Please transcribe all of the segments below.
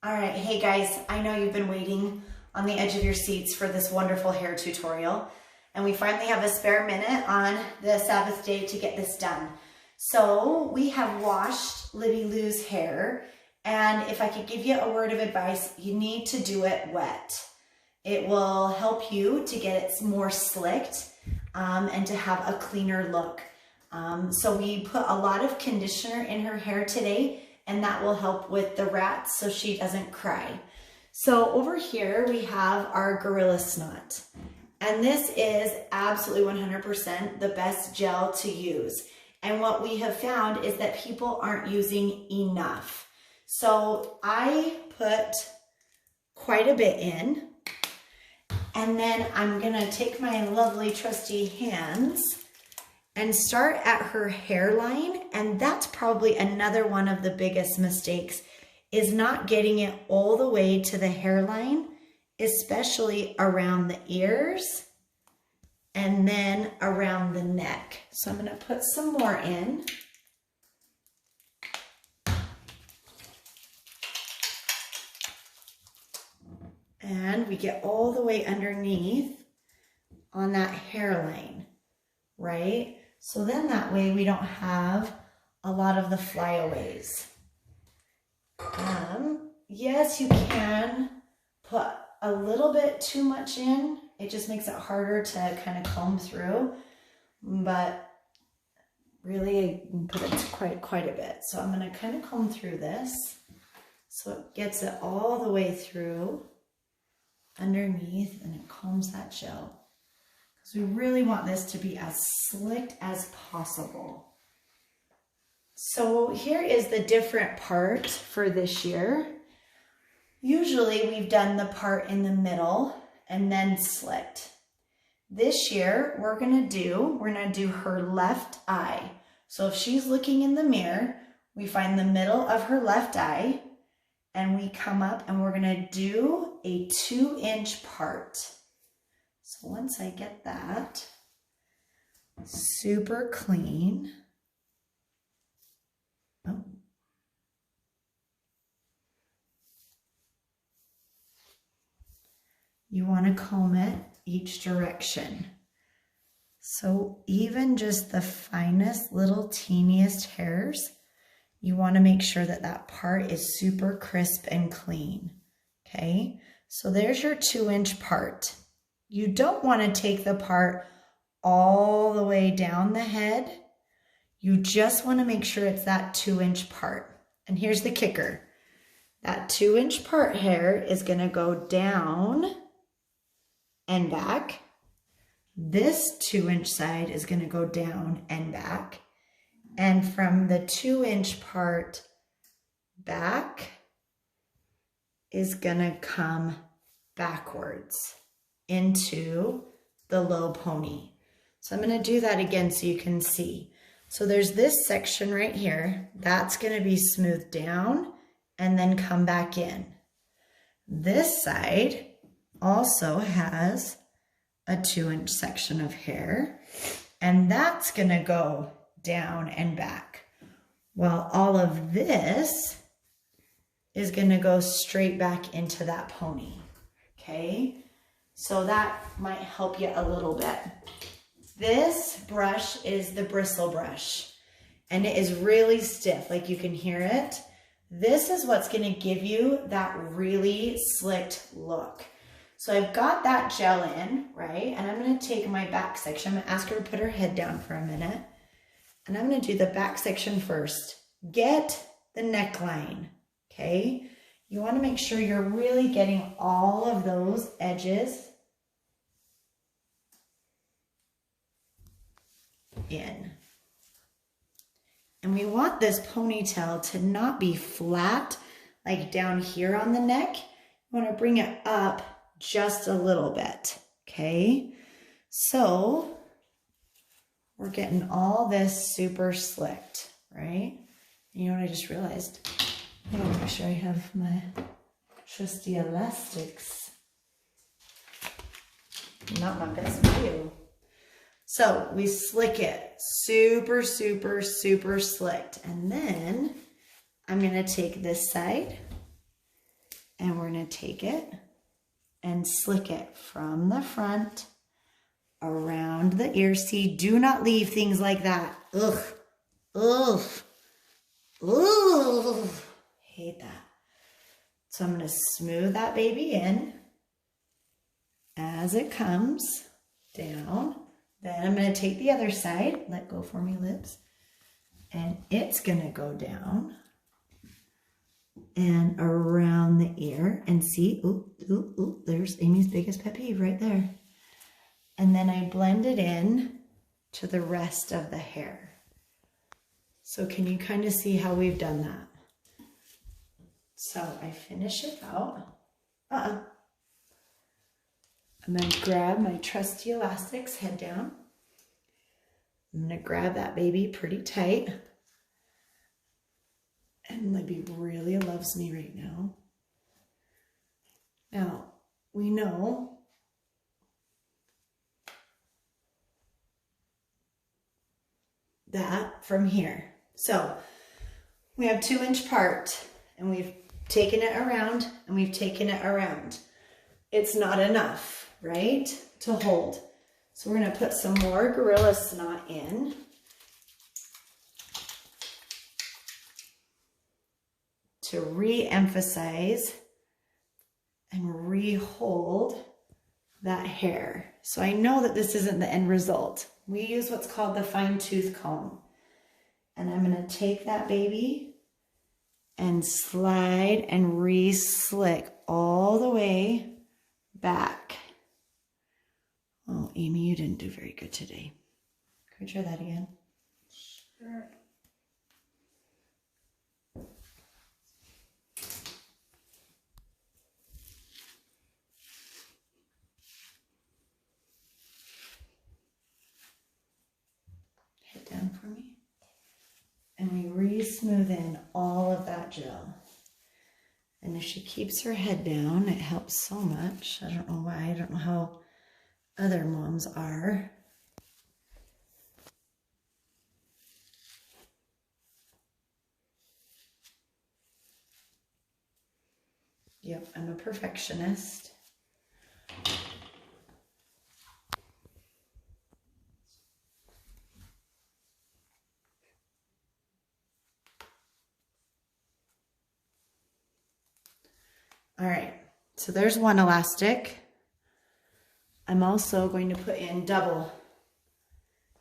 All right, hey guys, I know you've been waiting on the edge of your seats for this wonderful hair tutorial, and we finally have a spare minute on the Sabbath day to get this done. So we have washed Libby Lou's hair, and if I could give you a word of advice, you need to do it wet. It will help you to get it more slicked and to have a cleaner look. So we put a lot of conditioner in her hair today, and that will help with the rats so she doesn't cry. So over here we have our Gorilla Snot, and this is absolutely 100% the best gel to use. And what we have found is that people aren't using enough. So I put quite a bit in, and then I'm gonna take my lovely trusty hands and start at her hairline. And that's probably another one of the biggest mistakes, is not getting it all the way to the hairline, especially around the ears and then around the neck. So I'm gonna put some more in. And we get all the way underneath on that hairline, right? So then that way we don't have a lot of the flyaways. Yes, you can put a little bit too much in. It just makes it harder to kind of comb through, but really I can put it quite a bit. So I'm gonna kind of comb through this so it gets it all the way through underneath, and it combs that gel. Because we really want this to be as slick as possible. So here is the different part for this year. Usually we've done the part in the middle and then slicked. This year we're gonna do her left eye. So if she's looking in the mirror, we find the middle of her left eye, and we come up and we're gonna do a 2-inch part. So once I get that super clean, you want to comb it each direction. So even just the finest little teeniest hairs, you want to make sure that that part is super crisp and clean. Okay, so there's your 2-inch part. You don't want to take the part all the way down the head. You just want to make sure it's that 2-inch part. And here's the kicker. That 2-inch part hair is going to go down and back. This 2-inch side is going to go down and back. And from the 2-inch part back is going to come backwards into the low pony. So I'm going to do that again so you can see. So there's this section right here. That's going to be smoothed down and then come back in. This side also has a 2-inch section of hair, and that's going to go down and back. While all of this is going to go straight back into that pony. Okay? So that might help you a little bit. This brush is the bristle brush, and it is really stiff, like you can hear it. This is what's going to give you that really slicked look. So I've got that gel in, right? And I'm going to take my back section. I'm going to ask her to put her head down for a minute. And I'm going to do the back section first. Get the neckline, okay? You want to make sure you're really getting all of those edges in. And we want this ponytail to not be flat, like down here on the neck. You want to bring it up just a little bit, okay? So we're getting all this super slicked, right? You know what I just realized? I gotta make sure I have my trusty elastics. Not my best view. So we slick it super, super, super slicked. And then I'm gonna take this side And we're gonna take it and slick it from the front around the ear. See, do not leave things like that. Ugh, ugh, ugh. Hate that. So I'm gonna smooth that baby in as it comes down. Then I'm gonna take the other side, let go for me, lips, and it's gonna go down and around the ear. And see, ooh, ooh, ooh, there's Amy's biggest pet peeve right there. And then I blend it in to the rest of the hair. So can you kind of see how we've done that? So I finish it out. I'm gonna grab my trusty elastics, head down. I'm gonna grab that baby pretty tight. And Libby really loves me right now. Now, we know that from here. So we have 2-inch part and we've taken it around and we've taken it around. It's not enough, right, to hold. So we're gonna put some more Gorilla Snot in. To re-emphasize and re-hold that hair. So I know that this isn't the end result. We use what's called the fine tooth comb. And I'm gonna take that baby and slide and re-slick all the way back. Oh, Amy, you didn't do very good today. Can we try that again? Sure. Head down for me. And we re-smooth in all of that gel. And if she keeps her head down, it helps so much. I don't know why. I don't know how other moms are. Yep, I'm a perfectionist. All right, so there's one elastic. I'm also going to put in double.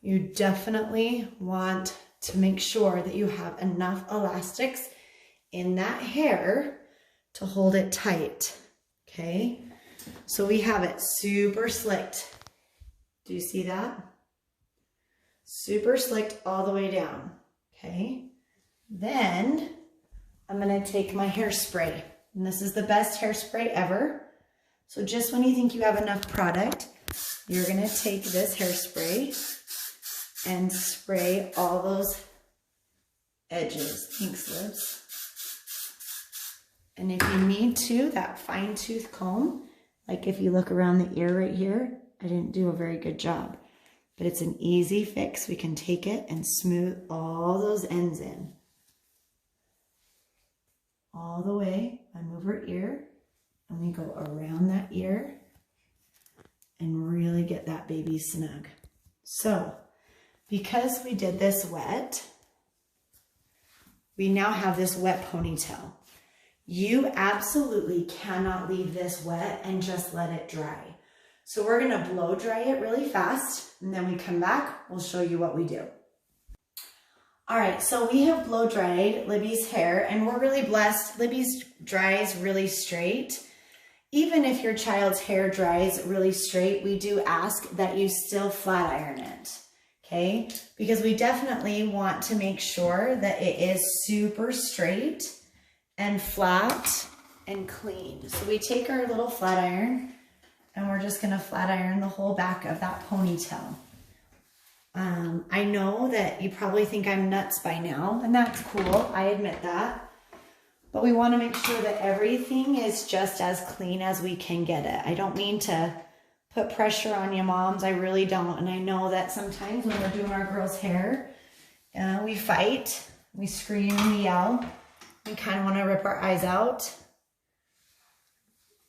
You definitely want to make sure that you have enough elastics in that hair to hold it tight, okay? So we have it super slicked. Do you see that? Super slicked all the way down, okay? Then I'm gonna take my hairspray, and this is the best hairspray ever. So just when you think you have enough product, you're gonna take this hairspray and spray all those edges. Thanks, Liz. And if you need to, that fine tooth comb, like if you look around the ear right here, I didn't do a very good job, but it's an easy fix. We can take it and smooth all those ends in. All the way, I move her ear and we go around that ear and really get that baby snug. So, because we did this wet, we now have this wet ponytail. You absolutely cannot leave this wet and just let it dry. So we're gonna blow dry it really fast, and then we come back, we'll show you what we do. All right, so we have blow dried Libby's hair, and we're really blessed. Libby's dries really straight. Even if your child's hair dries really straight, we do ask that you still flat iron it, okay? Because we definitely want to make sure that it is super straight and flat and clean. So we take our little flat iron and we're just gonna flat iron the whole back of that ponytail. I know that you probably think I'm nuts by now, and that's cool, I admit that. But we wanna make sure that everything is just as clean as we can get it. I don't mean to put pressure on you moms, I really don't. And I know that sometimes when we're doing our girls' hair, we fight, we scream, we yell. We kind of want to rip our eyes out.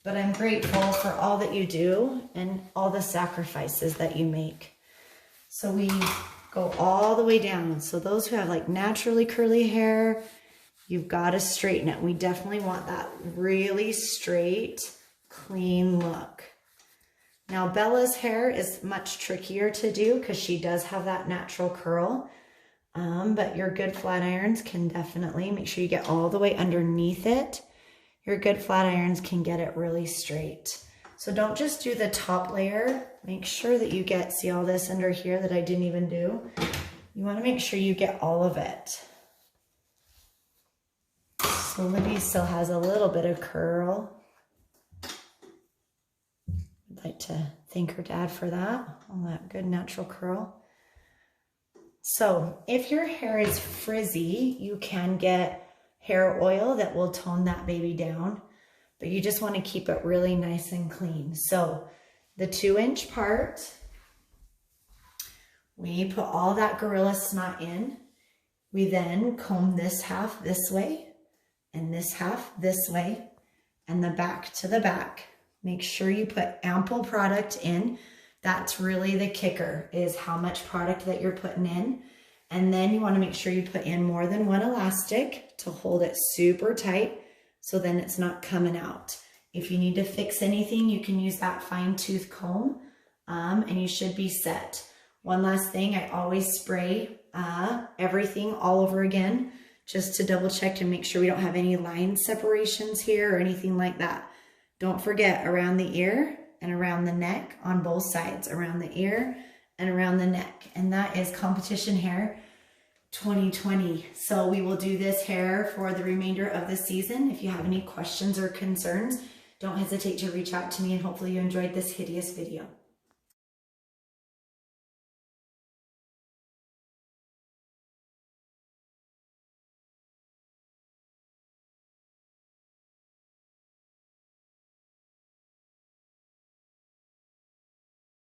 but I'm grateful for all that you do and all the sacrifices that you make. So we go all the way down. So those who have like naturally curly hair, you've got to straighten it. We definitely want that really straight, clean look. Now Bella's hair is much trickier to do because she does have that natural curl. But your good flat irons can definitely make sure you get all the way underneath it. Your good flat irons can get it really straight. So don't just do the top layer. Make sure that you get, see all this under here that I didn't even do? You want to make sure you get all of it. So Libby still has a little bit of curl. I'd like to thank her dad for that, all that good natural curl. So if your hair is frizzy, you can get hair oil that will tone that baby down, but you just want to keep it really nice and clean. So the 2-inch part, we put all that gorilla snot in. We then comb this half this way and this half this way and the back to the back. Make sure you put ample product in. That's really the kicker, is how much product that you're putting in. And then you want to make sure you put in more than one elastic to hold it super tight so then it's not coming out. If you need to fix anything, you can use that fine tooth comb and you should be set. One last thing, I always spray everything all over again just to double check and make sure we don't have any line separations here or anything like that. Don't forget, around the ear and around the neck on both sides, around the ear and around the neck. And that is Competition Hair 2020. So we will do this hair for the remainder of the season. If you have any questions or concerns, don't hesitate to reach out to me, and hopefully you enjoyed this hideous video.